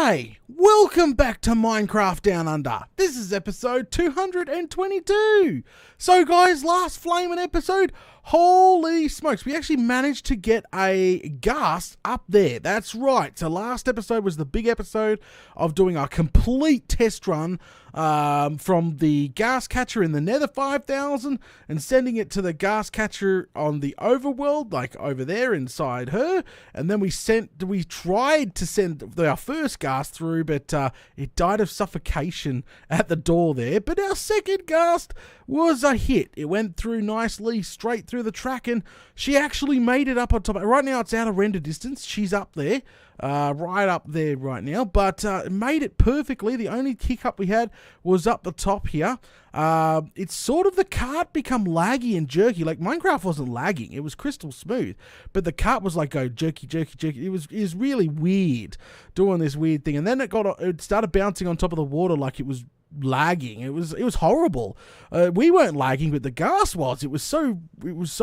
G'day! Welcome back to Minecraft Down Under. This is episode 222. So guys, last flaming episode, holy smokes, we actually managed to get a ghast up there. That's right. So last episode was the big episode of doing a complete test run from the ghast catcher in the Nether 5000 and sending it to the ghast catcher on the overworld, like over there inside her. And then we tried to send our first ghast through, but it died of suffocation at the door there. But our second ghast was a hit. It went through nicely, straight through the track, and she actually made it up on top. Right now it's out of render distance. She's up there. Right up there right now, but made it perfectly. The only hiccup we had was up the top here. It's sort of the cart become laggy and jerky. Like Minecraft wasn't lagging, it was crystal smooth, but the cart was like go jerky. It was really weird doing this weird thing, and then it started bouncing on top of the water like it was lagging. It was horrible. We weren't lagging, but the ghast was. It was so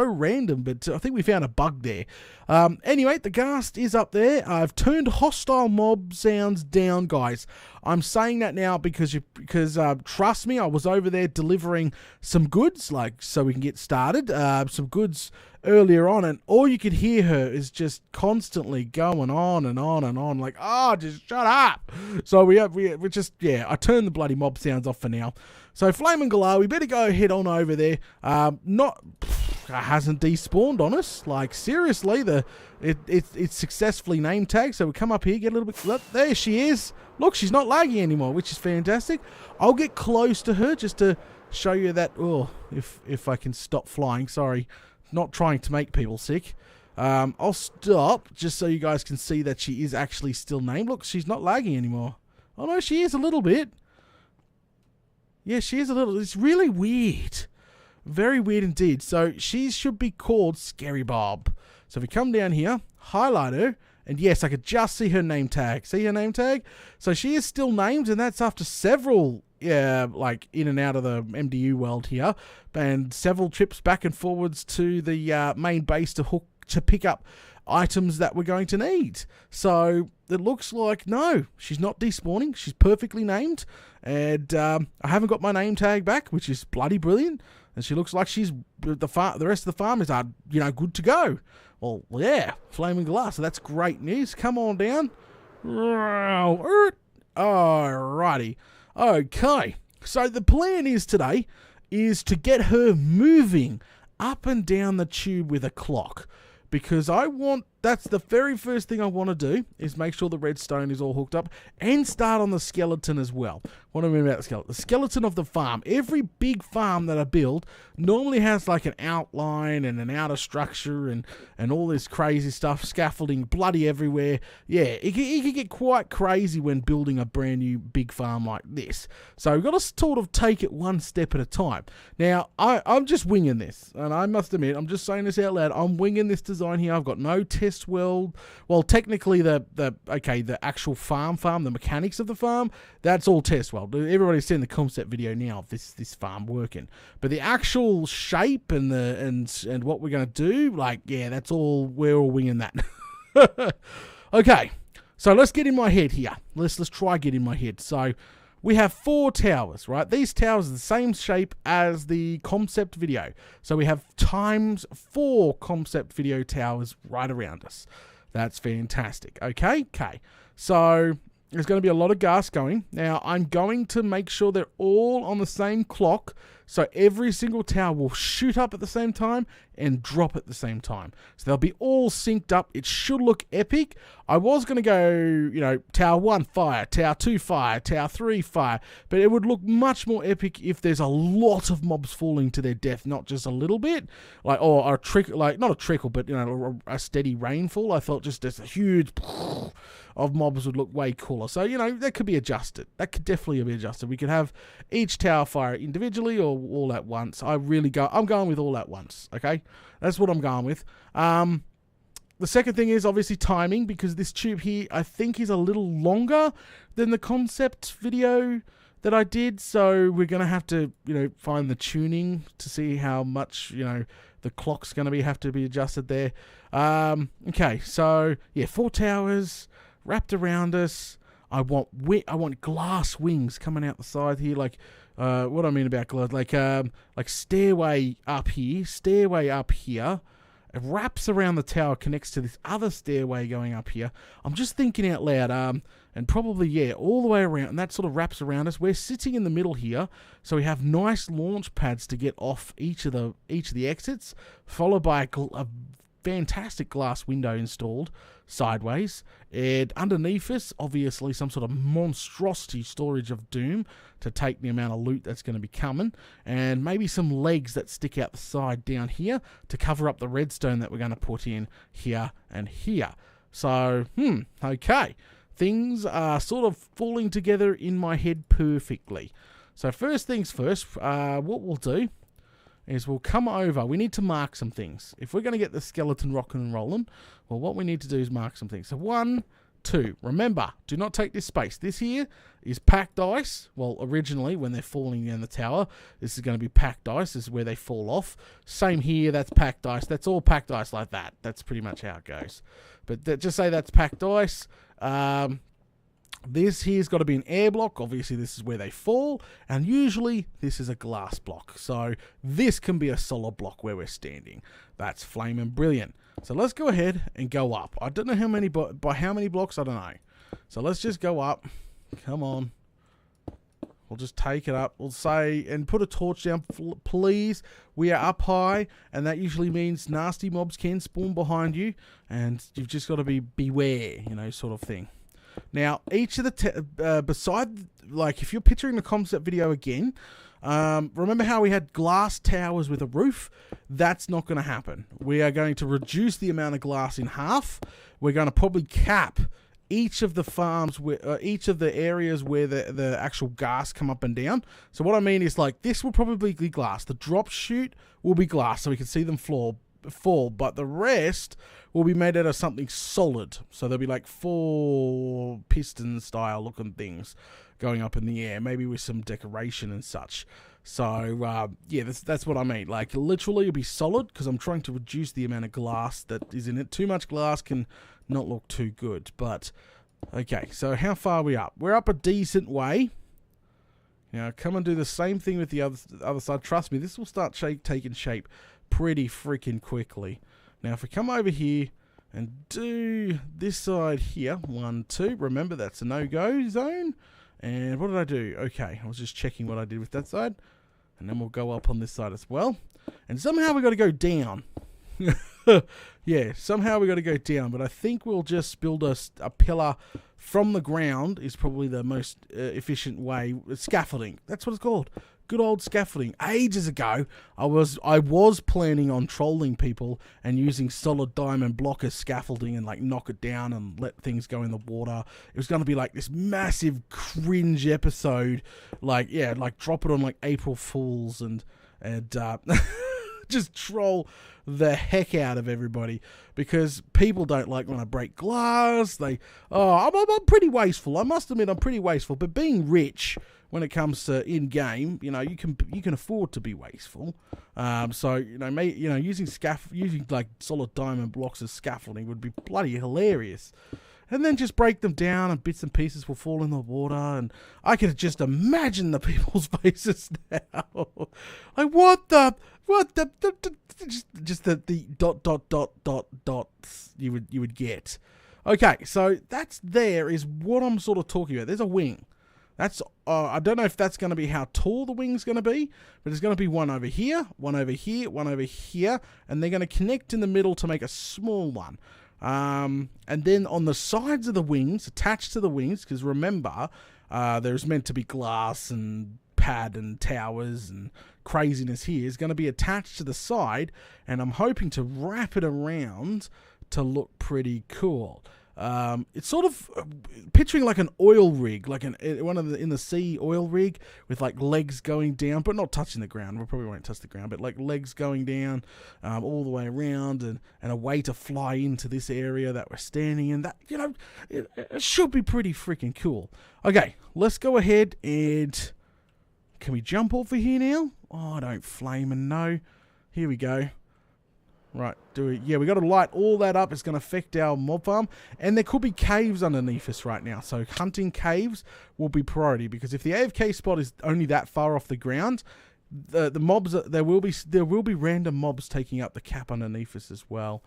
random, but I think we found a bug there. Anyway, the ghast is up there. I've turned hostile mob sounds down, guys. I'm saying that now because trust me, I was over there delivering some goods, like so we can get started. Some goods earlier on, and all you could hear her is just constantly going on and on and on, like, oh, just shut up. So we I turned the bloody mob sounds off for now. So Flaming Galah, we better go head on over there. Hasn't despawned on us. Like seriously, it's successfully name tagged. So we come up here, get a little bit. Look, there she is. Look, she's not lagging anymore, which is fantastic. I'll get close to her just to show you that. Oh, if I can stop flying. Sorry, not trying to make people sick. I'll stop just so you guys can see that she is actually still named. Look, she's not lagging anymore. Oh no, she is a little bit. Yeah, she is a little. It's really weird. Very weird indeed. So she should be called Scary Bob. So if we come down here, highlight her, and yes, I could just see her name tag. See her name tag? So she is still named, and that's after several, like in and out of the MDU world here, and several trips back and forwards to the main base to pick up items that we're going to need. So it looks like, no, she's not despawning. She's perfectly named, and I haven't got my name tag back, which is bloody brilliant. And she looks like she's the rest of the farm is good to go. Well, yeah, Flaming Galah. So that's great news. Come on down. Alrighty. Okay. So the plan is today is to get her moving up and down the tube with a clock, because that's the very first thing I want to do is make sure the redstone is all hooked up and start on the skeleton as well. What do I mean about the skeleton? The skeleton of the farm. Every big farm that I build normally has like an outline and an outer structure and all this crazy stuff, scaffolding bloody everywhere. Yeah, it can get quite crazy when building a brand new big farm like this. So we've got to sort of take it one step at a time. Now, I'm just winging this, and I must admit, I'm just saying this out loud. I'm winging this design here. I've got no test world. Well, technically the actual farm, the mechanics of the farm, that's all test world. Everybody's seen the concept video now of this farm working, but the actual shape and what we're going to do, like, yeah, that's all, we're all winging that. Okay, so let's get in my head here. Let's try get in my head. So we have 4 towers, right? These towers are the same shape as the concept video. So we have times 4 concept video towers right around us. That's fantastic. Okay. So there's going to be a lot of gas going. Now, I'm going to make sure they're all on the same clock, so every single tower will shoot up at the same time and drop at the same time. So they'll be all synced up. It should look epic. I was going to go, Tower 1 fire, Tower 2 fire, Tower 3 fire, but it would look much more epic if there's a lot of mobs falling to their death, not just a little bit, like, or a trickle, like, not a trickle, but, a steady rainfall. I thought just there's a huge of mobs would look way cooler. So, that could be adjusted. That could definitely be adjusted. We could have each tower fire individually or all at once. I'm going with all at once, okay? That's what I'm going with. The second thing is obviously timing, because this tube here, I think, is a little longer than the concept video that I did. So we're going to have to, find the tuning to see how much, the clock's going to have to be adjusted there. Okay, so, yeah, 4 towers wrapped around us. I want glass wings coming out the side here, like what I mean about glass, like stairway up here. It wraps around the tower, connects to this other stairway going up here. I'm just thinking out loud, and probably, yeah, all the way around, and that sort of wraps around us. We're sitting in the middle here, so we have nice launch pads to get off each of the exits, followed by a fantastic glass window installed sideways, and underneath us, obviously, some sort of monstrosity storage of doom to take the amount of loot that's going to be coming, and maybe some legs that stick out the side down here to cover up the redstone that we're going to put in here and here. So, okay. Things are sort of falling together in my head perfectly. So first things first, what we'll do is we'll come over. We need to mark some things. If we're going to get the skeleton rocking and rolling, well, what we need to do is mark some things. So 1, 2. Remember, do not take this space. This here is packed ice. Well, originally, when they're falling down the tower, this is going to be packed ice. This is where they fall off. Same here, that's packed ice. That's all packed ice like that. That's pretty much how it goes. But just say that's packed ice. This here's got to be an air block. Obviously, this is where they fall. And usually, this is a glass block. So, this can be a solid block where we're standing. That's flaming brilliant. So, let's go ahead and go up. I don't know how many, by how many blocks, I don't know. So, let's just go up. Come on. We'll just take it up. We'll say, and put a torch down, please. We are up high, and that usually means nasty mobs can spawn behind you. And you've just got to beware, sort of thing. Now, each of the, beside, like, if you're picturing the concept video again, remember how we had glass towers with a roof? That's not going to happen. We are going to reduce the amount of glass in half. We're going to probably cap each of the farms, each of the areas where the actual ghast come up and down. So what I mean is, like, this will probably be glass. The drop chute will be glass, so we can see them fall, but the rest will be made out of something solid. So there'll be like 4 piston style looking things going up in the air, maybe with some decoration and such. So yeah, that's what I mean. Like, literally it'll be solid, because I'm trying to reduce the amount of glass that is in it. Too much glass can not look too good. But okay, so how far are we up? We're up a decent way. Now come and do the same thing with the other side. Trust me, this will start taking shape pretty freaking quickly. Now if we come over here and do this side here, 1, 2, remember that's a no-go zone. And what did I do? Okay, I was just checking what I did with that side. And then we'll go up on this side as well. And somehow we got to go down. Yeah, somehow we got to go down. But I think we'll just build a pillar from the ground is probably the most efficient way. Scaffolding, that's what it's called. Good old scaffolding. Ages ago, I was planning on trolling people and using solid diamond block as scaffolding and like knock it down and let things go in the water. It was going to be like this massive cringe episode, like, yeah, like drop it on like April Fools and just troll the heck out of everybody, because people don't like when I break glass. I'm pretty wasteful. I must admit, I'm pretty wasteful. But being rich, when it comes to in game, you can afford to be wasteful. So using like solid diamond blocks as scaffolding would be bloody hilarious. And then just break them down, and bits and pieces will fall in the water. And I could just imagine the people's faces now. Like, what the just the dots you would get. Okay, so there is what I'm sort of talking about. There's a wing. That's I don't know if that's going to be how tall the wing's going to be, but there's going to be one over here, one over here, one over here, and they're going to connect in the middle to make a small one. And then on the sides of the wings, attached to the wings, because remember, there's meant to be glass and pad and towers and craziness here, is going to be attached to the side, and I'm hoping to wrap it around to look pretty cool. It's sort of picturing like an oil rig, like one of the in the sea oil rig with like legs going down, but not touching the ground. We probably won't touch the ground, but like legs going down all the way around, and a way to fly into this area that we're standing in. That, it should be pretty freaking cool. Okay, let's go ahead and can we jump over here now? Oh, I don't flame and no. Here we go. Right, yeah, we got to light all that up. It's going to affect our mob farm. And there could be caves underneath us right now. So hunting caves will be priority, because if the AFK spot is only that far off the ground, the mobs, there will be random mobs taking up the cap underneath us as well.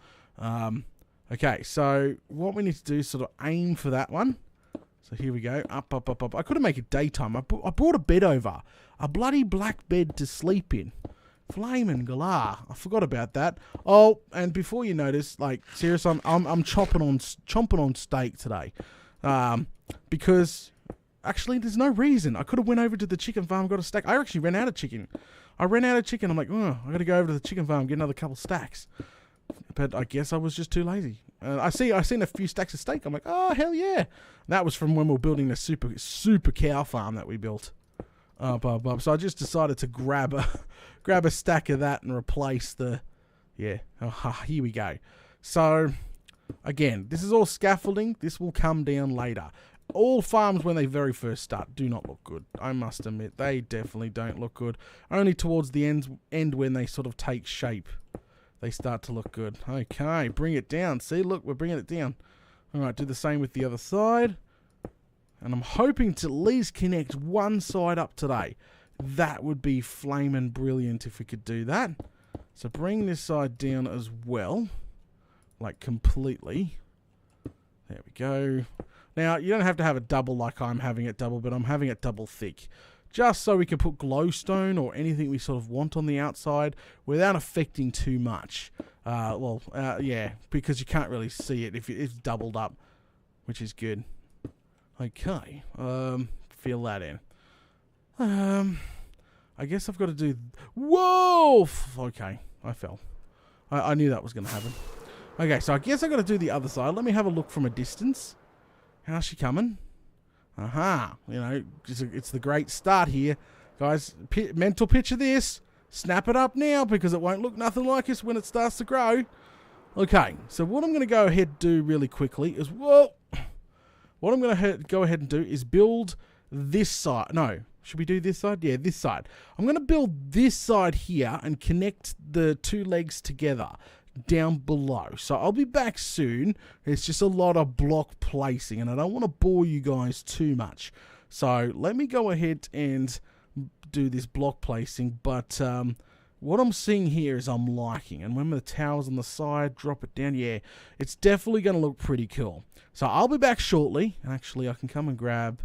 Okay, so what we need to do is sort of aim for that one. So here we go, up, up, up, up. I couldn't make it daytime. I brought a bed over, a bloody black bed to sleep in. Flamin' galah. I forgot about that. Oh, and before you notice, like, seriously, I'm chomping on steak today, because actually there's no reason. I could have went over to the chicken farm, got a stack. I actually ran out of chicken. I'm like, oh, I got to go over to the chicken farm, get another couple stacks. But I guess I was just too lazy. I seen a few stacks of steak. I'm like, oh hell yeah! That was from when we were building the super cow farm that we built. So I just decided to grab a stack of that and replace the, yeah. Oh, here we go. So again, this is all scaffolding. This will come down later. All farms, when they very first start, do not look good. I must admit, they definitely don't look good. Only towards the end when they sort of take shape, they start to look good. Okay, bring it down. See, look, we're bringing it down. All right, do the same with the other side. And I'm hoping to at least connect one side up today. That would be flaming brilliant if we could do that. So bring this side down as well. Like completely. There we go. Now, you don't have to have it double like I'm having it double, but I'm having it double thick. Just so we can put glowstone or anything we sort of want on the outside without affecting too much. Yeah, because you can't really see it if it's doubled up, which is good. Okay, fill that in. I guess I've got to do... Whoa! Okay, I fell. I knew that was going to happen. Okay, so I guess I've got to do the other side. Let me have a look from a distance. How's she coming? Aha! You know, it's the great start here. Guys, mental picture this. Snap it up now, because it won't look nothing like this when it starts to grow. Okay, so what I'm going to go ahead and do really quickly is... Whoa! What I'm going to go ahead and do is build this side. No, should we do this side? Yeah, this side. I'm going to build this side here and connect the two legs together down below. So I'll be back soon. It's just a lot of block placing, and I don't want to bore you guys too much. So let me go ahead and do this block placing. But what I'm seeing here is I'm liking. And when the tower's on the side, drop it down. Yeah, it's definitely going to look pretty cool. So I'll be back shortly. Actually, I can come and grab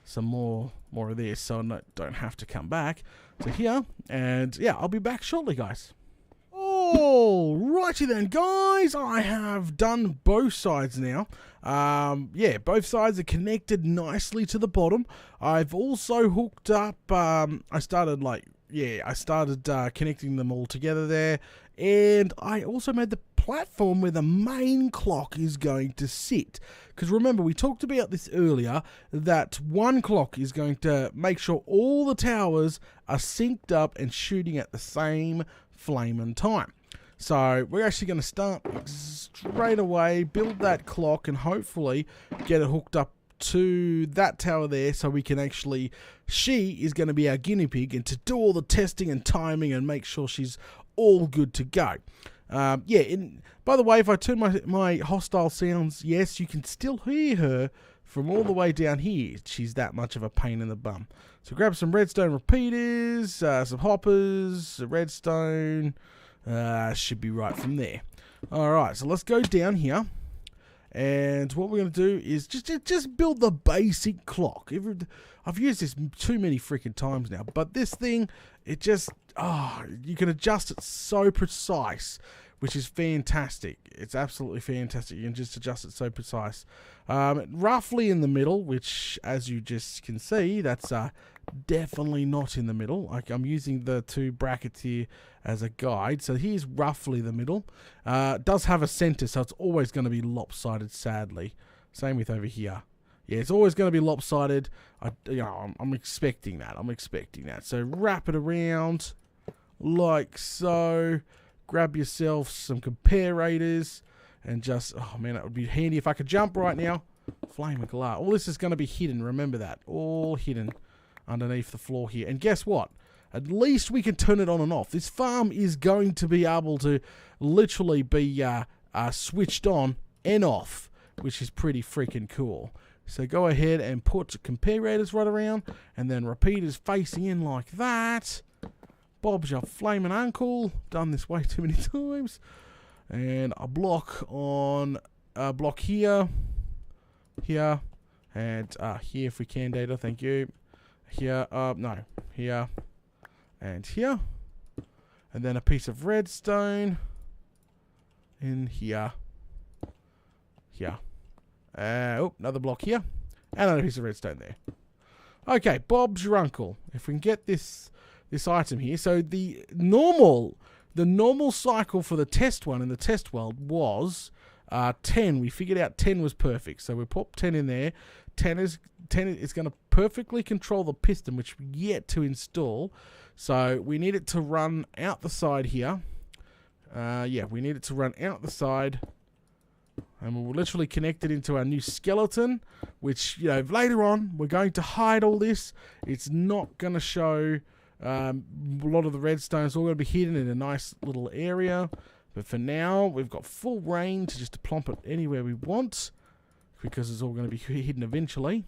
some more of this so I don't have to come back to here. And yeah, I'll be back shortly, guys. Alrighty then, guys. I have done both sides now. Yeah, both sides are connected nicely to the bottom. I've also hooked up, I started connecting them all together there. And I also made the platform where the main clock is going to sit. Because remember, we talked about this earlier, that one clock is going to make sure all the towers are synced up and shooting at the same flaming time. So we're actually going to start straight away, build that clock, and hopefully get it hooked up to that tower there, so we can actually, she is going to be our guinea pig and to do all the testing and timing and make sure she's all good to go. Yeah, and by the way, if I turn my hostile sounds, yes, you can still hear her from all the way down here. She's that much of a pain in the bum. So grab some redstone repeaters, some hoppers, a redstone, should be right from there. Alright, so let's go down here. And what we're going to do is just build the basic clock. I've used this too many freaking times now, but this thing, it just, you can adjust it so precise, which is fantastic. It's absolutely fantastic. You can just adjust it so precise. Roughly in the middle, which, as you just can see, that's definitely not in the middle. Like, I'm using the two brackets here as a guide, so here's roughly the middle. It does have a center, so it's always going to be lopsided, sadly. Same with over here. Yeah, it's always going to be lopsided. I'm expecting that. So wrap it around like so. Grab yourself some comparators and just, oh man, that would be handy if I could jump right now. Flame of glass. All this is going to be hidden. Remember that. All hidden underneath the floor here. And guess what? at least we can turn it on and off. This farm is going to be able to literally be switched on and off, which is pretty freaking cool. So go ahead and put comparators right around, and then repeaters facing in like that. Bob's your flaming uncle. Done this way too many times. And a block on a block here, here, and here if we can, data. Thank you. Here, no, here, and here, and then a piece of redstone in here, here. Oh, another block here, and another piece of redstone there. Okay, Bob's your uncle. If we can get this item here, so the normal cycle for the test one in the test world was 10. We figured out 10 was perfect, so we put 10 in there. 10 is going to perfectly control the piston, which we yet to install. So we need it to run out the side here. Yeah, we need it to run out the side, and we'll literally connect it into our new skeleton, which, you know, later on we're going to hide all this. It's not going to show a lot of the redstone. It's all going to be hidden in a nice little area. But for now, we've got full reign to just plump it anywhere we want, because it's all going to be hidden eventually.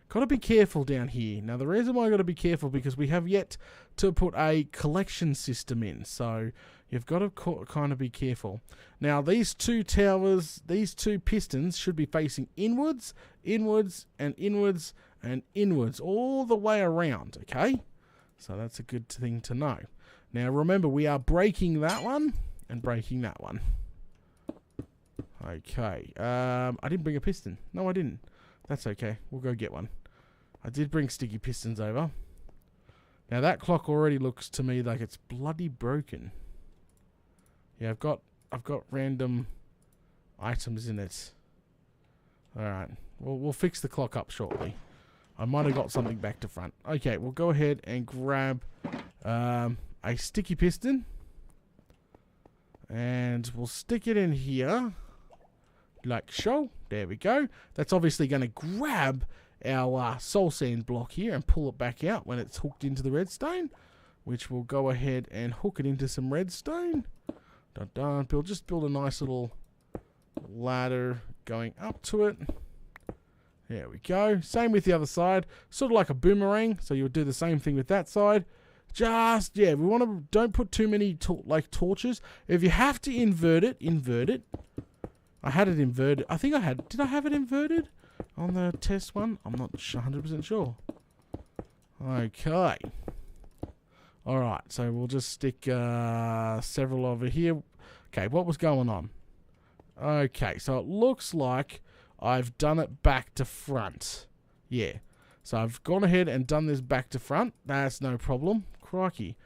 Got to be careful down here. Now, the reason why I got to be careful, because we have yet to put a collection system in. So you've got to kind of be careful. Now, these two towers, these two pistons should be facing inwards, inwards, and inwards, and inwards, all the way around, okay? So that's a good thing to know. Now, remember, we are breaking that one and breaking that one. Okay. I didn't bring a piston. No, I didn't. That's okay. We'll go get one. I did bring sticky pistons over. Now, that clock already looks to me like it's bloody broken. Yeah, I've got random items in it. Alright. We'll fix the clock up shortly. I might have got something back to front. Okay, we'll go ahead and grab a sticky piston. And we'll stick it in here. Like so. There we go. That's obviously going to grab our soul sand block here and pull it back out when it's hooked into the redstone. Which we'll go ahead and hook it into some redstone. Dun dun. Just build a nice little ladder going up to it. There we go. Same with the other side. Sort of like a boomerang. So you'll do the same thing with that side. Just, yeah, we want to, don't put too many torches. If you have to invert it, invert it. I had it inverted. I think I had, did I have it inverted on the test one? I'm not 100% sure. Okay. Alright, so we'll just stick several over here. Okay, what was going on? Okay, so it looks like I've done it back to front. Yeah. So I've gone ahead and done this back to front. That's no problem. Crikey.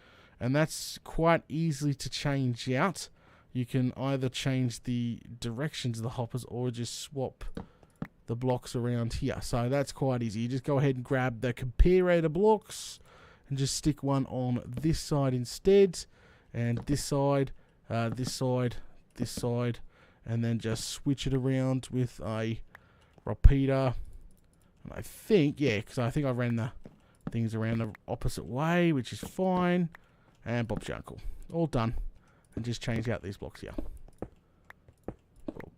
And that's quite easily to change out. You can either change the directions of the hoppers or just swap the blocks around here. So that's quite easy. You just go ahead and grab the comparator blocks and just stick one on this side instead. And this side, this side, this side. And then just switch it around with a repeater. And I think, yeah, because I think I ran the things around the opposite way, which is fine. And Bob's your uncle. All done. And just change out these blocks here.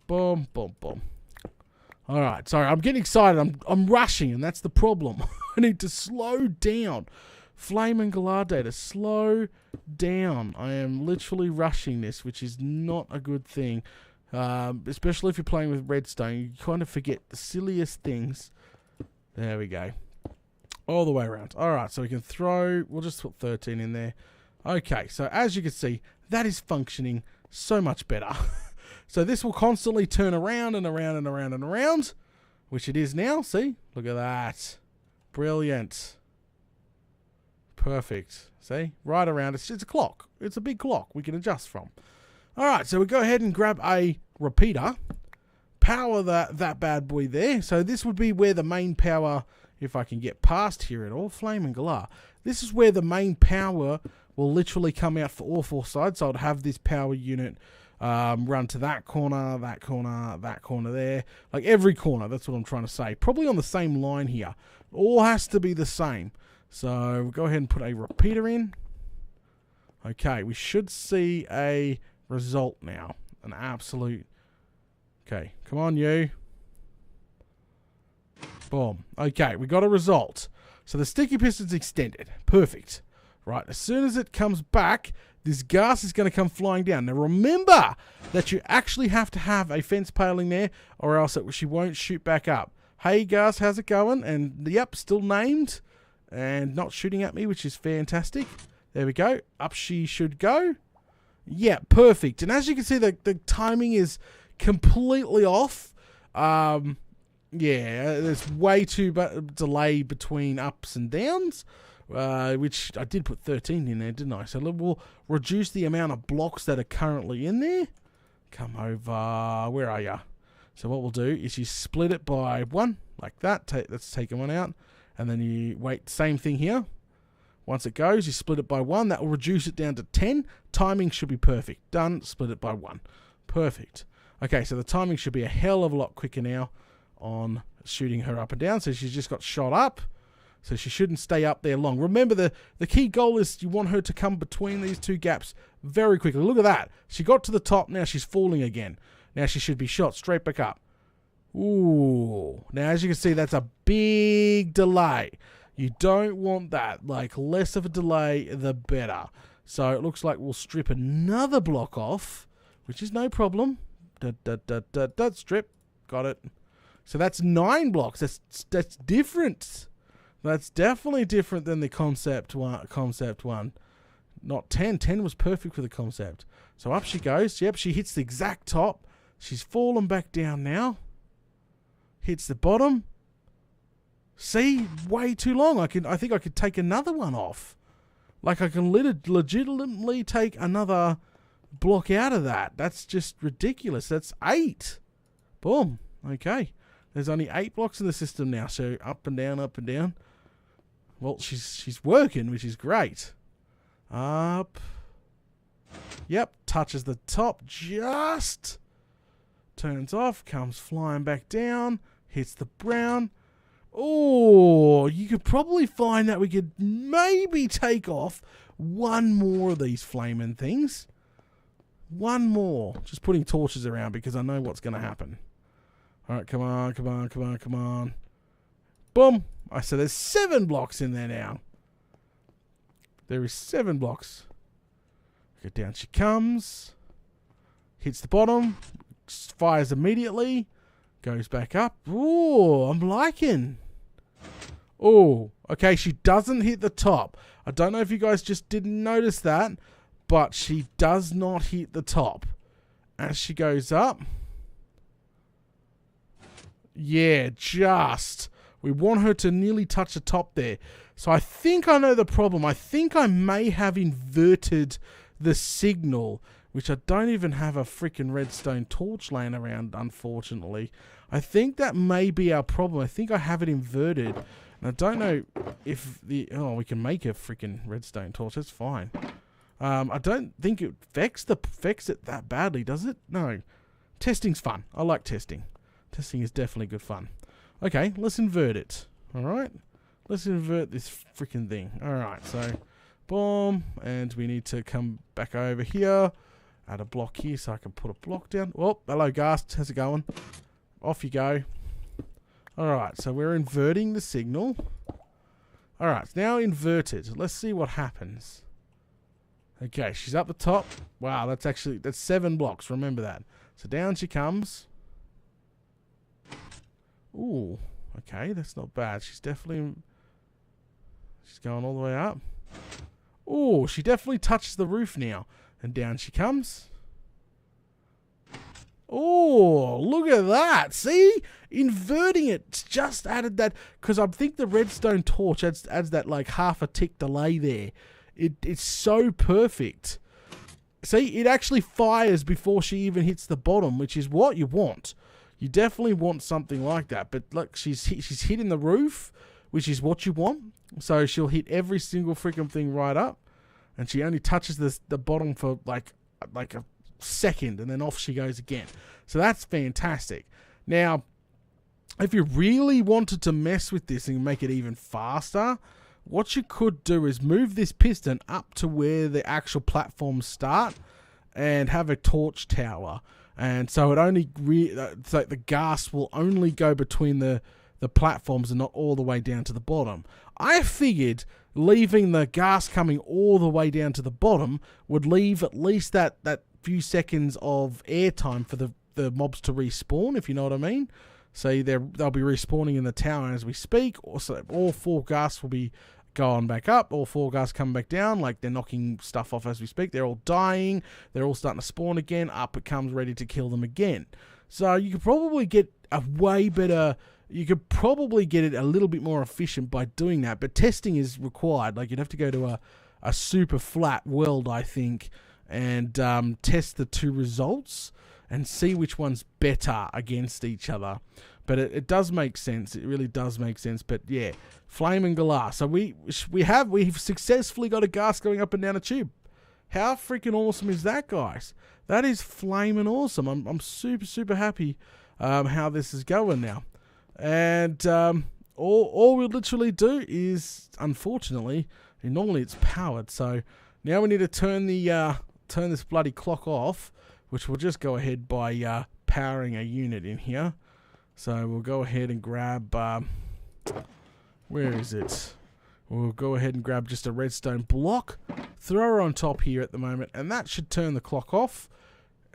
Boom, boom, boom. Alright, sorry, I'm getting excited. I'm rushing, and that's the problem. I need to slow down. Flame and Galar data, slow down. I am literally rushing this, which is not a good thing. Especially if you're playing with redstone. You kind of forget the silliest things. There we go. All the way around. Alright, so we can throw... We'll just put 13 in there. Okay, so as you can see, that is functioning so much better. So this will constantly turn around and around and around and around. Which it is now. See? Look at that. Brilliant. Perfect. See? Right around. It's a clock. It's a big clock we can adjust from. Alright, so we go ahead and grab a repeater. Power that bad boy there. So this would be where the main power, if I can get past here at all, Flame and Galar. This is where the main power will literally come out for all four sides. So I'd have this power unit run to that corner, that corner there. Like every corner, that's what I'm trying to say. Probably on the same line here. All has to be the same. So we'll go ahead and put a repeater in. Okay, we should see a result now. An absolute... Okay, come on, you. Boom. Okay, we got a result. So the sticky piston's extended. Perfect. Right, as soon as it comes back, this gas is going to come flying down. Now remember that you actually have to have a fence paling there, or else she won't shoot back up. Hey gas, how's it going? And yep, still named and not shooting at me, which is fantastic. There we go. Up she should go. Yeah, perfect. And as you can see, the timing is completely off. Yeah, there's way too delay between ups and downs. Which I did put 13 in there, didn't I? So we'll reduce the amount of blocks that are currently in there. Come over. Where are you? So what we'll do is you split it by 1, like that. Let's take one out. And then you wait. Same thing here. Once it goes, you split it by 1. That will reduce it down to 10. Timing should be perfect. Done. Split it by 1. Perfect. Okay, so the timing should be a hell of a lot quicker now on shooting her up and down. So she's just got shot up. So she shouldn't stay up there long. Remember, the key goal is you want her to come between these two gaps very quickly. Look at that. She got to the top. Now she's falling again. Now she should be shot straight back up. Ooh. Now, as you can see, that's a big delay. You don't want that. Like, less of a delay, the better. So it looks like we'll strip another block off, which is no problem. Strip. Got it. So that's 9 blocks. That's different. That's definitely different than the concept one. Not 10. 10 was perfect for the concept. So up she goes. Yep, she hits the exact top. She's fallen back down now. Hits the bottom. See? Way too long. I think I could take another one off. Like, I can legitimately take another block out of that. That's just ridiculous. That's 8. Boom. Okay. There's only 8 blocks in the system now. So up and down, up and down. Well, she's working, which is great. Up. Yep, touches the top just. Turns off, comes flying back down, hits the brown. Oh, you could probably find that we could maybe take off one more of these flaming things. One more. Just putting torches around because I know what's going to happen. All right, come on, come on, come on, come on. Boom. I said there's 7 blocks in there now. There is 7 blocks. Okay, down she comes. Hits the bottom. Fires immediately. Goes back up. Ooh, I'm liking. Oh, okay, she doesn't hit the top. I don't know if you guys just didn't notice that, but she does not hit the top. As she goes up. Yeah, just. We want her to nearly touch the top there. So I think I know the problem. I think I may have inverted the signal, which I don't even have a freaking redstone torch laying around, unfortunately. I think that may be our problem. I think I have it inverted. And I don't know if the... Oh, we can make a freaking redstone torch. That's fine. I don't think it affects it that badly, does it? No. Testing's fun. I like testing. Testing is definitely good fun. Okay, let's invert it. Alright? Let's invert this freaking thing. Alright, so... Boom. And we need to come back over here. Add a block here so I can put a block down. Oh, hello, Ghast. How's it going? Off you go. Alright, so we're inverting the signal. Alright, it's now inverted. Let's see what happens. Okay, she's up the top. Wow, that's 7 blocks. Remember that. So down she comes. Ooh, okay, that's not bad. She's definitely... She's going all the way up. Ooh, she definitely touches the roof now. And down she comes. Oh, look at that. See? Inverting it just added that. Because I think the redstone torch adds that like half a tick delay there. It's so perfect. See, it actually fires before she even hits the bottom, which is what you want. You definitely want something like that. But look, she's hitting the roof, which is what you want. So she'll hit every single freaking thing right up. And she only touches the bottom for like a second, and then off she goes again. So that's fantastic. Now, if you really wanted to mess with this and make it even faster, what you could do is move this piston up to where the actual platforms start and have a torch tower. And so it only so the gas will only go between the platforms and not all the way down to the bottom. I figured leaving the gas coming all the way down to the bottom would leave at least that few seconds of airtime for the mobs to respawn, if you know what I mean. So they'll be respawning in the tower as we speak. Also, all 4 gas will be going back up, all 4 gas coming back down, like they're knocking stuff off as we speak. They're all dying, they're all starting to spawn again, up it comes ready to kill them again. So you could probably get a way better, you could probably get it a little bit more efficient by doing that, but testing is required. Like, you'd have to go to a super flat world, I think, and test the 2 results and see which one's better against each other. But it does make sense. It really does make sense. But yeah, flame and glass. So we've successfully got a gas going up and down a tube. How freaking awesome is that, guys? That is flaming awesome. I'm super happy how this is going now. And all we literally do is, unfortunately, normally it's powered. So now we need to turn this bloody clock off, which we'll just go ahead by powering a unit in here. So we'll go ahead and grab, where is it? We'll go ahead and grab just a redstone block, throw her on top here at the moment, and that should turn the clock off.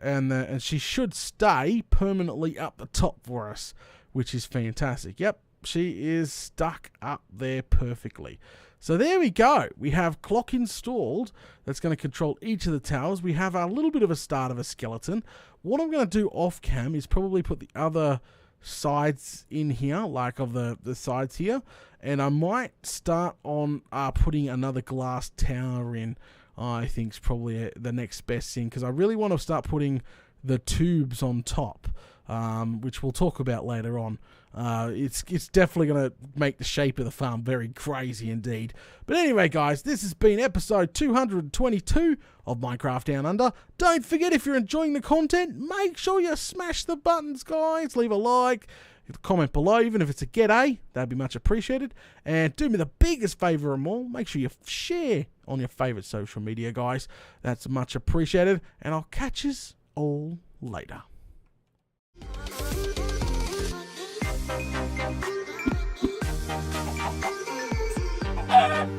And she should stay permanently up the top for us, which is fantastic. Yep, she is stuck up there perfectly. So there we go. We have clock installed that's going to control each of the towers. We have a little bit of a start of a skeleton. What I'm going to do off cam is probably put the other sides in here, like of the sides here, and I might start on putting another glass tower in. I think is probably the next best thing, because I really want to start putting the tubes on top, which we'll talk about later on. It's definitely going to make the shape of the farm very crazy indeed. But anyway, guys, this has been episode 222 of Minecraft Down Under. Don't forget, if you're enjoying the content, make sure you smash the buttons, guys. Leave a like, comment below, even if it's a g'day, that'd be much appreciated. And do me the biggest favour of all, make sure you share on your favourite social media, guys. That's much appreciated, and I'll catch you all later. Ah!